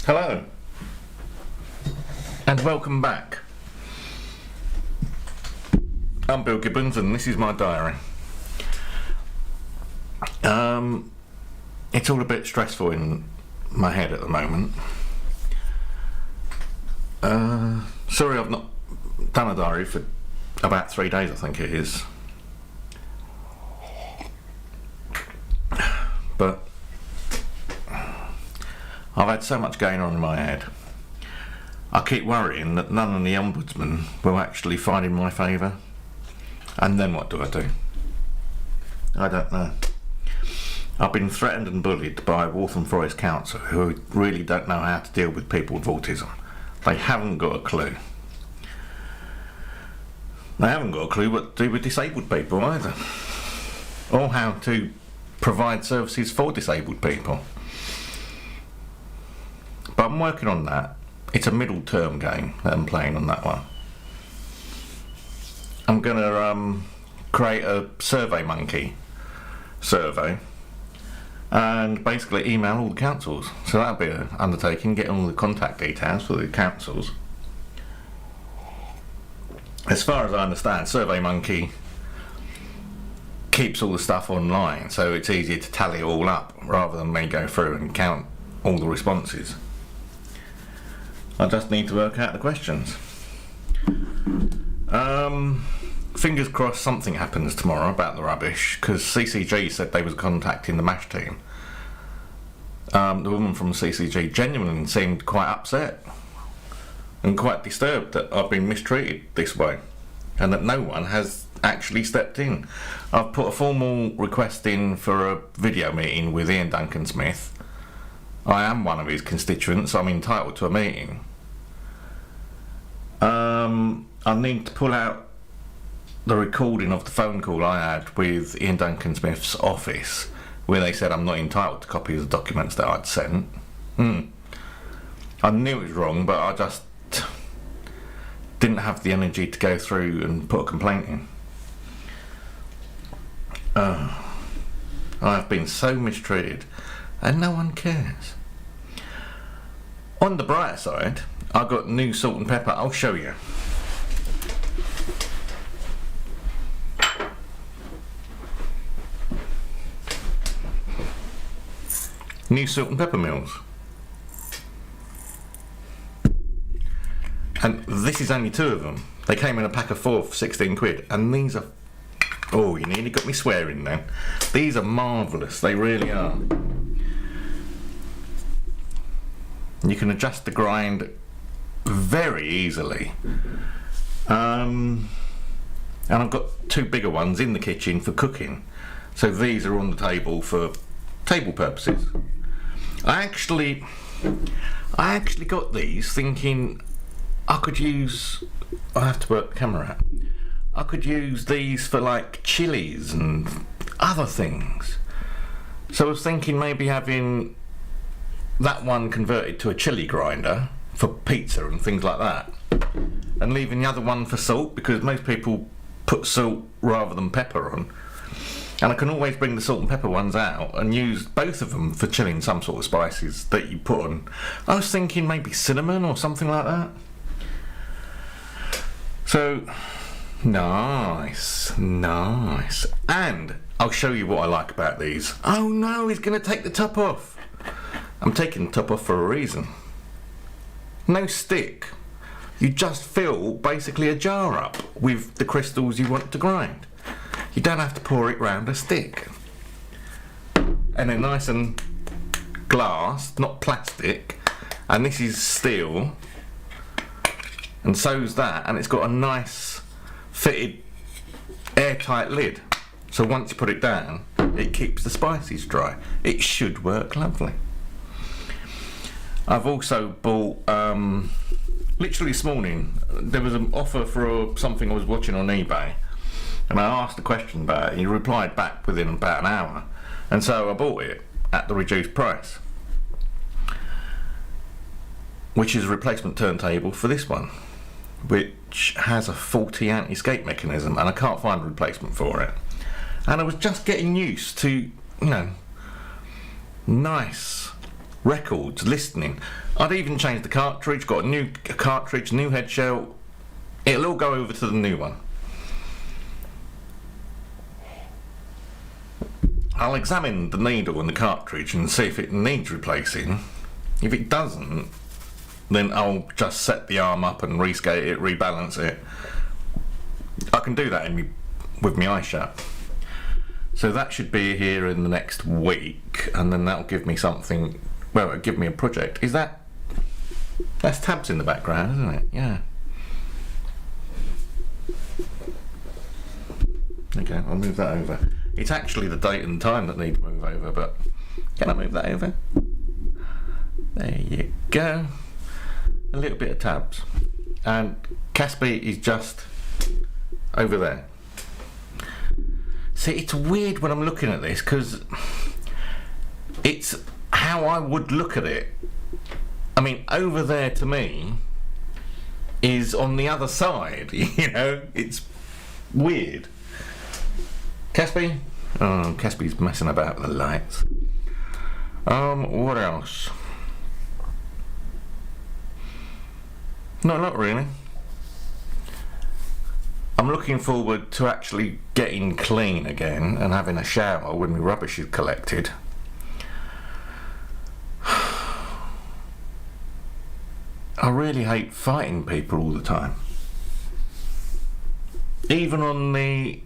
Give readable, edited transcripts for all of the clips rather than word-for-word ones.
Hello and welcome back. I'm Bill Gibbons and this is my diary. It's all a bit stressful in my head at the moment. Sorry I've not done a diary for about 3 days, I think it is. But I've had so much going on in my head. I keep worrying that none of the ombudsmen will actually find in my favour. And then what do I do? I don't know. I've been threatened and bullied by Waltham Forest Council, who really don't know how to deal with people with autism. They haven't got a clue. They haven't got a clue what to do with disabled people either. Or how to provide services for disabled people. But I'm working on that. It's a middle term game that I'm playing on that one. I'm going to create a Survey Monkey survey and basically email all the councils. So that'll be an undertaking, getting all the contact details for the councils. As far as I understand, Survey Monkey keeps all the stuff online, so it's easier to tally it all up rather than me go through and count all the responses. I just need to work out the questions. Fingers crossed something happens tomorrow about the rubbish, because CCG said they was contacting the MASH team. The woman from CCG genuinely seemed quite upset and quite disturbed that I've been mistreated this way and that no one has actually stepped in. I've put a formal request in for a video meeting with Ian Duncan Smith. I am one of his constituents, I'm entitled to a meeting. I need to pull out the recording of the phone call I had with Ian Duncan Smith's office where they said I'm not entitled to copies of documents that I'd sent. I knew it was wrong, but I just didn't have the energy to go through and put a complaint in. I have been so mistreated and no one cares. On the brighter side, I got new salt and pepper. I'll show you. New salt and pepper meals. And this is only 2 of them. They came in a pack of 4 for 16 quid. And these are... Oh, you nearly got me swearing then. These are marvellous. They really are. You can adjust the grind very easily. And I've got 2 bigger ones in the kitchen for cooking. So these are on the table for table purposes. I actually got these thinking I could use... I have to work the camera out. I could use these for like chilies and other things. So I was thinking maybe having that one converted to a chili grinder for pizza and things like that, and leaving the other one for salt, because most people put salt rather than pepper on, and I can always bring the salt and pepper ones out and use both of them for chilling some sort of spices that you put on. I was thinking maybe cinnamon or something like that. So nice, and I'll show you what I like about these. Oh no, he's going to take the top off. I'm taking the top off for a reason. No stick. You just fill basically a jar up with the crystals you want to grind. You don't have to pour it round a stick. And they're nice and glass, not plastic. And this is steel. And so's that. And it's got a nice fitted airtight lid. So once you put it down, it keeps the spices dry. It should work lovely. I've also bought, literally this morning, there was an offer for something I was watching on eBay, and I asked a question about it. He replied back within about an hour, and so I bought it at the reduced price, which is a replacement turntable for this one, which has a faulty anti-escape mechanism, and I can't find a replacement for it. And I was just getting used to, you know, nice records, listening. I'd even changed the cartridge, got a new cartridge, new head shell. It'll all go over to the new one. I'll examine the needle and the cartridge and see if it needs replacing. If it doesn't, then I'll just set the arm up and reskate it, rebalance it. I can do that with my eyes shut. So that should be here in the next week, and then that'll give me something. Well, it'll give me a project. That's tabs in the background, isn't it? Yeah. Okay, I'll move that over. It's actually the date and time that need to move over, but can I move that over? There you go. A little bit of tabs. And Caspi is just over there. See, it's weird when I'm looking at this, because it's how I would look at it. I mean, over there to me is on the other side, you know? It's weird. Caspi? Oh, Caspi's messing about with the lights. What else? Not really. I'm looking forward to actually getting clean again and having a shower when my rubbish is collected. I really hate fighting people all the time. Even on the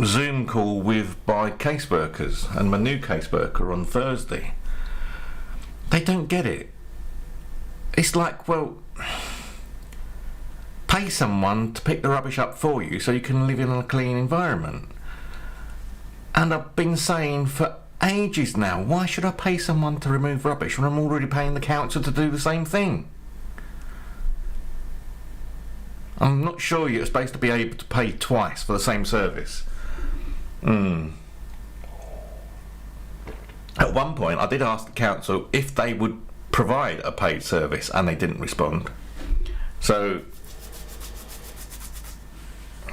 Zoom call with my caseworkers and my new caseworker on Thursday, they don't get it. It's like, well, pay someone to pick the rubbish up for you so you can live in a clean environment. And I've been saying for ages now, why should I pay someone to remove rubbish when I'm already paying the council to do the same thing? I'm not sure you're supposed to be able to pay twice for the same service. At one point I did ask the council if they would provide a paid service, and they didn't respond. So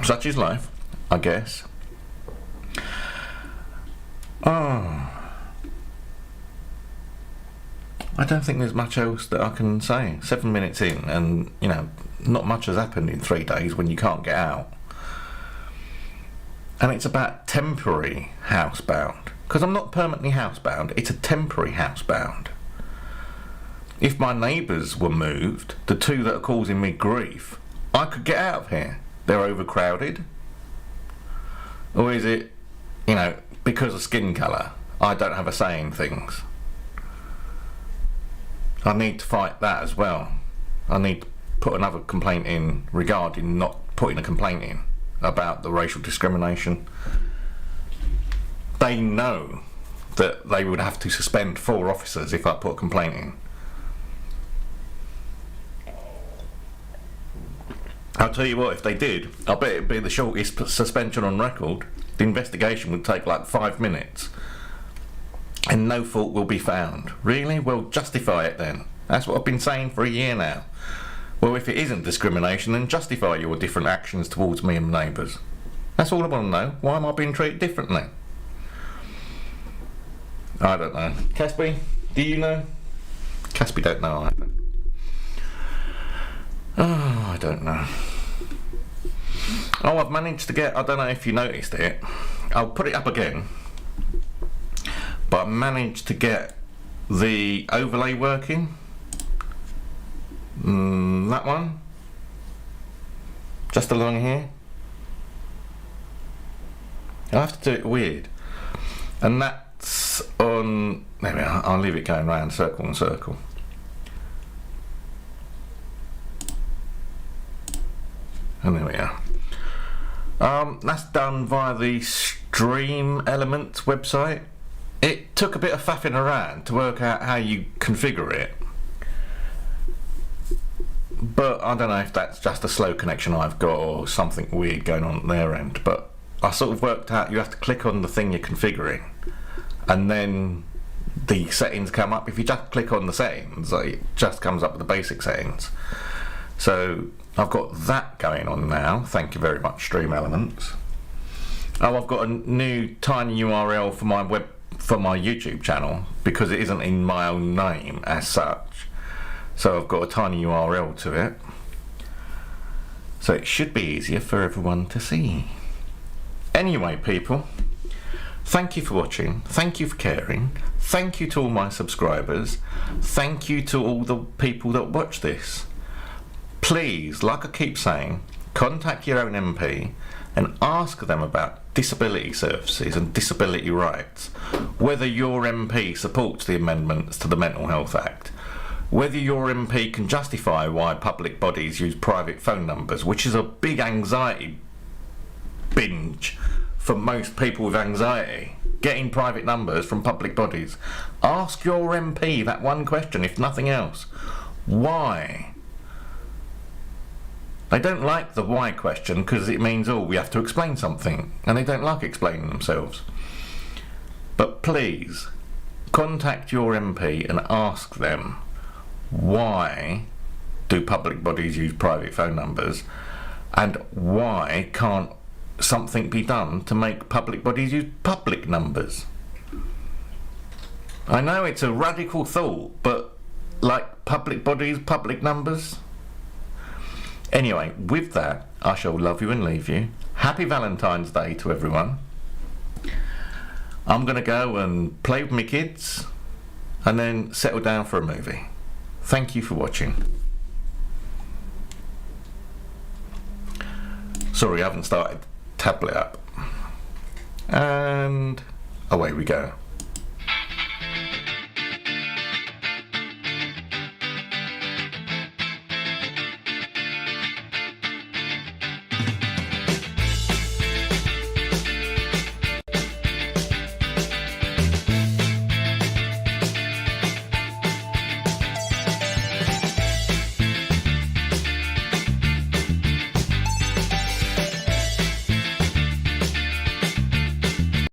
such is life, I guess. I don't think there's much else that I can say. 7 minutes in, and you know, not much has happened in 3 days when you can't get out. And it's about temporary housebound, because I'm not permanently housebound, it's a temporary housebound. If my neighbours were moved, the 2 that are causing me grief, I could get out of here. They're overcrowded. Or is it, you know, because of skin colour, I don't have a say in things? I need to fight that as well. I need to put another complaint in regarding not putting a complaint in about the racial discrimination. They know that they would have to suspend 4 officers if I put a complaint in. I'll tell you what, if they did, I bet it'd be the shortest suspension on record. The investigation would take like 5 minutes and no fault will be found. Really? Well, justify it then. That's what I've been saying for a year now. Well, if it isn't discrimination, then justify your different actions towards me and my neighbours. That's all I want to know. Why am I being treated differently? I don't know. Caspi, do you know? Caspi don't know either. Oh, I don't know. Oh, I've managed to get, I don't know if you noticed it, I'll put it up again, but I managed to get the overlay working. That one, just along here. I have to do it weird, and that's on, there we are, I'll leave it going round circle and circle. And there we are. That's done via the Stream Elements website. It took a bit of faffing around to work out how you configure it, but I don't know if that's just a slow connection I've got or something weird going on at their end. But I sort of worked out you have to click on the thing you're configuring and then the settings come up. If you just click on the settings, it just comes up with the basic settings. So I've got that going on now. Thank you very much, Stream Elements. Oh, I've got a new tiny URL for my web for my YouTube channel because it isn't in my own name as such. So I've got a tiny URL to it. So it should be easier for everyone to see. Anyway, people, thank you for watching. Thank you for caring. Thank you to all my subscribers. Thank you to all the people that watch this. Please, like I keep saying, contact your own MP and ask them about disability services and disability rights, whether your MP supports the amendments to the Mental Health Act, whether your MP can justify why public bodies use private phone numbers, which is a big anxiety binge for most people with anxiety, getting private numbers from public bodies. Ask your MP that one question, if nothing else. Why? They don't like the why question because it means, oh, we have to explain something, and they don't like explaining themselves. But please, contact your MP and ask them, why do public bodies use private phone numbers, and why can't something be done to make public bodies use public numbers? I know it's a radical thought, but like public bodies, public numbers? Anyway, with that, I shall love you and leave you. Happy Valentine's Day to everyone. I'm going to go and play with my kids and then settle down for a movie. Thank you for watching. Sorry, I haven't started tablet up. And away we go.